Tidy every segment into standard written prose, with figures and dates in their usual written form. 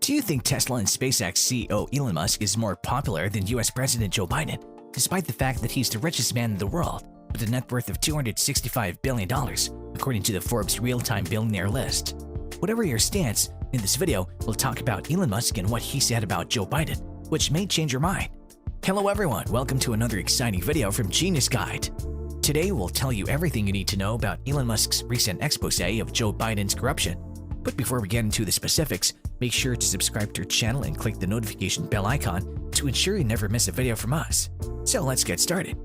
Do you think Tesla and SpaceX CEO Elon Musk is more popular than US President Joe Biden, despite the fact that he's the richest man in the world with a net worth of $265 billion, according to the Forbes real-time billionaire list? Whatever your stance, in this video, we'll talk about Elon Musk and what he said about Joe Biden, which may change your mind. Hello everyone, welcome to another exciting video from Genius Guide. Today we'll tell you everything you need to know about Elon Musk's recent expose of Joe Biden's corruption. But before we get into the specifics, make sure to subscribe to our channel and click the notification bell icon to ensure you never miss a video from us. So let's get started.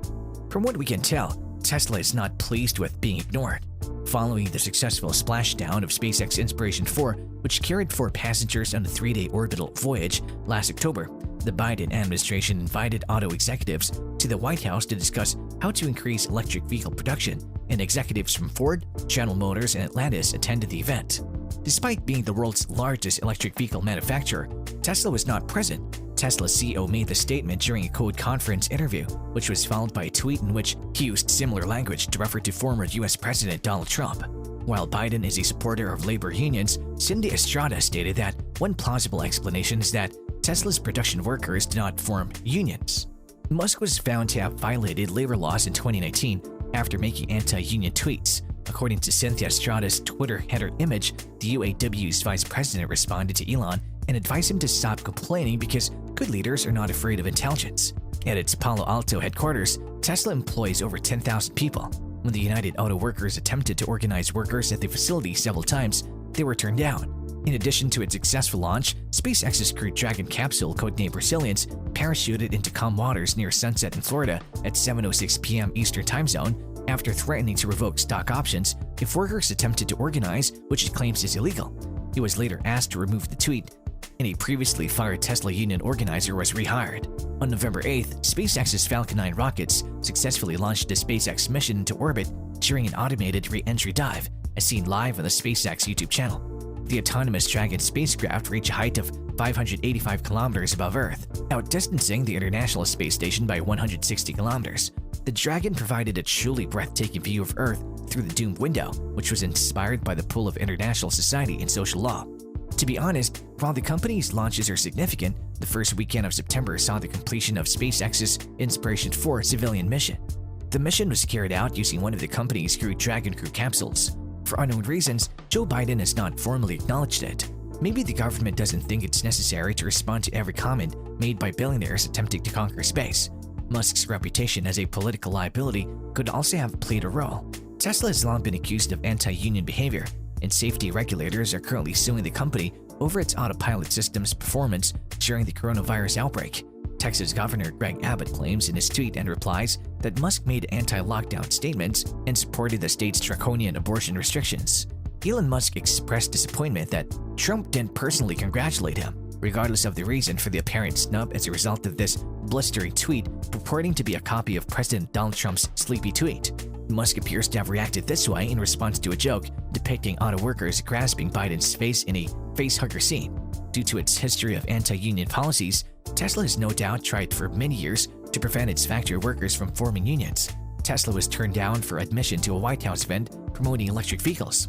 From what we can tell, Tesla is not pleased with being ignored. Following the successful splashdown of SpaceX Inspiration IV, which carried 4 passengers on a 3-day orbital voyage last October, the Biden administration invited auto executives to the White House to discuss how to increase electric vehicle production, and executives from Ford, General Motors, and Atlantis attended the event. Despite being the world's largest electric vehicle manufacturer, Tesla was not present. Tesla's CEO made the statement during a code conference interview, which was followed by a tweet in which he used similar language to refer to former US President Donald Trump. While Biden is a supporter of labor unions, Cindy Estrada stated that one plausible explanation is that Tesla's production workers do not form unions. Musk was found to have violated labor laws in 2019 after making anti-union tweets. According to Cynthia Estrada's Twitter header image, the UAW's vice president responded to Elon and advised him to stop complaining because good leaders are not afraid of intelligence. At its Palo Alto headquarters, Tesla employs over 10,000 people. When the United Auto Workers attempted to organize workers at the facility several times, they were turned down. In addition to its successful launch, SpaceX's Crew Dragon capsule, codenamed Resilience, parachuted into calm waters near sunset in Florida at 7:06 p.m. Eastern Time Zone after threatening to revoke stock options if workers attempted to organize, which it claims is illegal. He was later asked to remove the tweet, and a previously fired Tesla union organizer was rehired. On November 8th, SpaceX's Falcon 9 rockets successfully launched the SpaceX mission into orbit during an automated re-entry dive, as seen live on the SpaceX YouTube channel. The autonomous Dragon spacecraft reached a height of 585 kilometers above Earth, outdistancing the International Space Station by 160 kilometers. The Dragon provided a truly breathtaking view of Earth through the doomed window, which was inspired by the pull of international society and social law. To be honest, while the company's launches are significant, the first weekend of September saw the completion of SpaceX's Inspiration IV civilian mission. The mission was carried out using one of the company's Crew Dragon crew capsules. For unknown reasons, Joe Biden has not formally acknowledged it. Maybe the government doesn't think it's necessary to respond to every comment made by billionaires attempting to conquer space. Musk's reputation as a political liability could also have played a role. Tesla has long been accused of anti-union behavior, and safety regulators are currently suing the company over its autopilot system's performance during the coronavirus outbreak. Texas Governor Greg Abbott claims in his tweet and replies that Musk made anti-lockdown statements and supported the state's draconian abortion restrictions. Elon Musk expressed disappointment that Trump didn't personally congratulate him, regardless of the reason for the apparent snub as a result of this blistering tweet purporting to be a copy of President Donald Trump's sleepy tweet. Musk appears to have reacted this way in response to a joke depicting auto workers grasping Biden's face in a facehugger scene. Due to its history of anti-union policies, Tesla has no doubt tried for many years to prevent its factory workers from forming unions. Tesla was turned down for admission to a White House event promoting electric vehicles.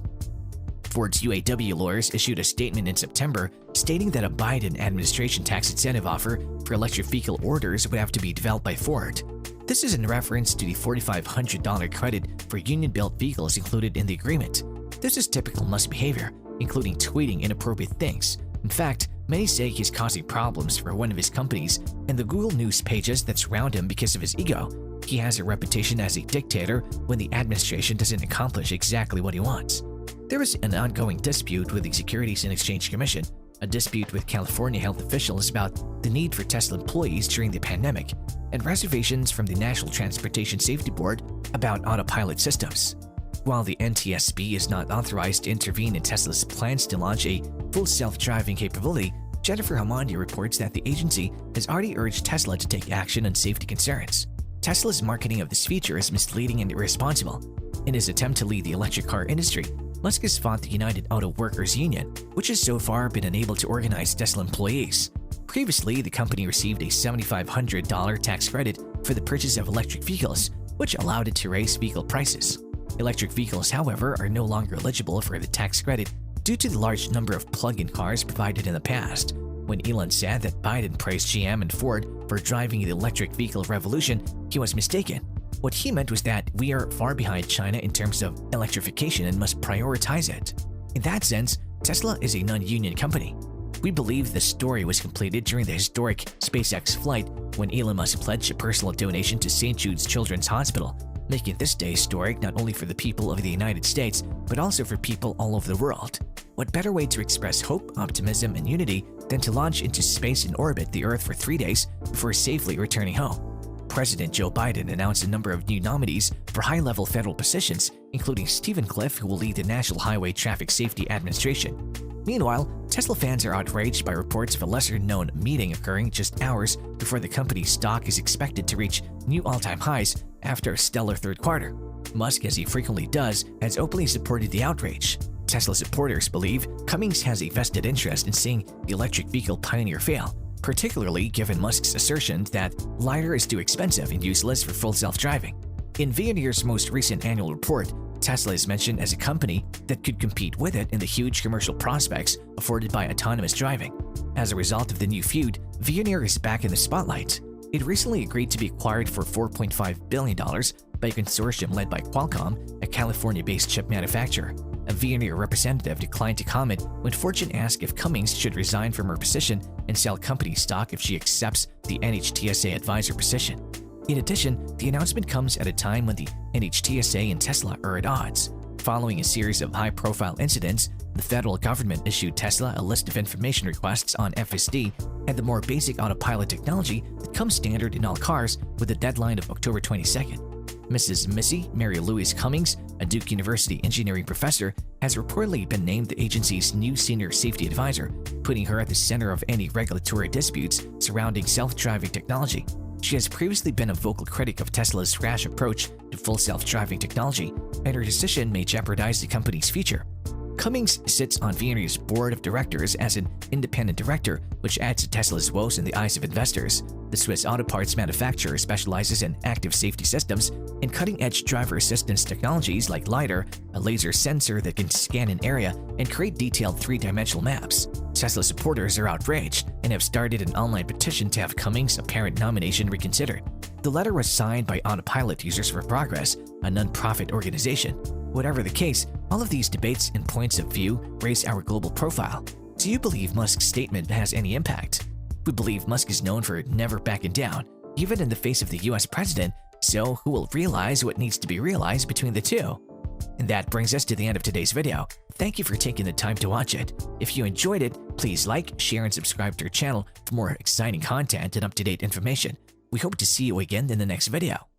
Ford's UAW lawyers issued a statement in September stating that a Biden administration tax incentive offer for electric vehicle orders would have to be developed by Ford. This is in reference to the $4,500 credit for union-built vehicles included in the agreement. This is typical Musk behavior, including tweeting inappropriate things. In fact, many say he's causing problems for one of his companies and the Google News pages that surround him because of his ego. He has a reputation as a dictator when the administration doesn't accomplish exactly what he wants. There is an ongoing dispute with the Securities and Exchange Commission, a dispute with California health officials about the need for Tesla employees during the pandemic, and reservations from the National Transportation Safety Board about autopilot systems. While the NTSB is not authorized to intervene in Tesla's plans to launch a full self-driving capability, Jennifer Hamandi reports that the agency has already urged Tesla to take action on safety concerns. Tesla's marketing of this feature is misleading and irresponsible. In his attempt to lead the electric car industry, Musk has fought the United Auto Workers Union, which has so far been unable to organize Tesla employees. Previously, the company received a $7,500 tax credit for the purchase of electric vehicles, which allowed it to raise vehicle prices. Electric vehicles, however, are no longer eligible for the tax credit due to the large number of plug-in cars provided in the past. When Elon said that Biden praised GM and Ford for driving the electric vehicle revolution, he was mistaken. What he meant was that we are far behind China in terms of electrification and must prioritize it. In that sense, Tesla is a non-union company. We believe the story was completed during the historic SpaceX flight when Elon Musk pledged a personal donation to St. Jude's Children's Hospital, making this day historic not only for the people of the United States, but also for people all over the world. What better way to express hope, optimism, and unity than to launch into space and orbit the Earth for 3 days before safely returning home? President Joe Biden announced a number of new nominees for high-level federal positions, including Stephen Cliff, who will lead the National Highway Traffic Safety Administration. Meanwhile, Tesla fans are outraged by reports of a lesser-known meeting occurring just hours before the company's stock is expected to reach new all-time highs after a stellar third quarter. Musk, as he frequently does, has openly supported the outrage. Tesla supporters believe Cummins has a vested interest in seeing the electric vehicle pioneer fail, particularly given Musk's assertion that LiDAR is too expensive and useless for full self-driving. In Veoneer's most recent annual report, Tesla is mentioned as a company that could compete with it in the huge commercial prospects afforded by autonomous driving. As a result of the new feud, Veoneer is back in the spotlight. It recently agreed to be acquired for $4.5 billion by a consortium led by Qualcomm, a California-based chip manufacturer. A Veoneer representative declined to comment when Fortune asked if Cummins should resign from her position and sell company stock if she accepts the NHTSA advisor position. In addition, the announcement comes at a time when the NHTSA and Tesla are at odds. Following a series of high-profile incidents, the federal government issued Tesla a list of information requests on FSD and the more basic autopilot technology that comes standard in all cars with a deadline of October 22nd. Mrs. Missy Mary Louise Cummings, a Duke University engineering professor, has reportedly been named the agency's new senior safety advisor, putting her at the center of any regulatory disputes surrounding self-driving technology. She has previously been a vocal critic of Tesla's rash approach to full self-driving technology, and her decision may jeopardize the company's future. Cummings sits on Veoneer's board of directors as an independent director, which adds to Tesla's woes in the eyes of investors. The Swiss auto parts manufacturer specializes in active safety systems and cutting-edge driver assistance technologies like LiDAR, a laser sensor that can scan an area and create detailed three-dimensional maps. Tesla supporters are outraged and have started an online petition to have Cummings' apparent nomination reconsidered. The letter was signed by Autopilot Users for Progress, a non-profit organization. Whatever the case, all of these debates and points of view raise our global profile. Do you believe Musk's statement has any impact? We believe Musk is known for never backing down, even in the face of the US president, so who will realize what needs to be realized between the two? And that brings us to the end of today's video. Thank you for taking the time to watch it. If you enjoyed it, please like, share, and subscribe to our channel for more exciting content and up-to-date information. We hope to see you again in the next video.